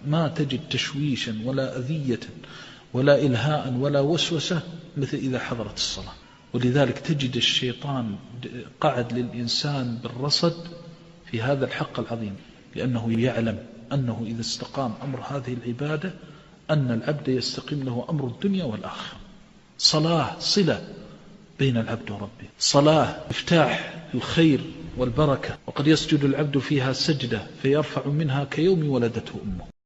ما تجد تشويشا ولا أذية ولا إلهاء ولا وسوسة مثل إذا حضرت الصلاة. ولذلك تجد الشيطان قعد للإنسان بالرصد في هذا الحق العظيم، لأنه يعلم أنه إذا استقام أمر هذه العبادة أن العبد يستقيم له أمر الدنيا والآخرة. صلاة صلة بين العبد وربه، صلاة مفتاح الخير والبركة، وقد يسجد العبد فيها سجدة فيرفع منها كيوم ولدته أمه.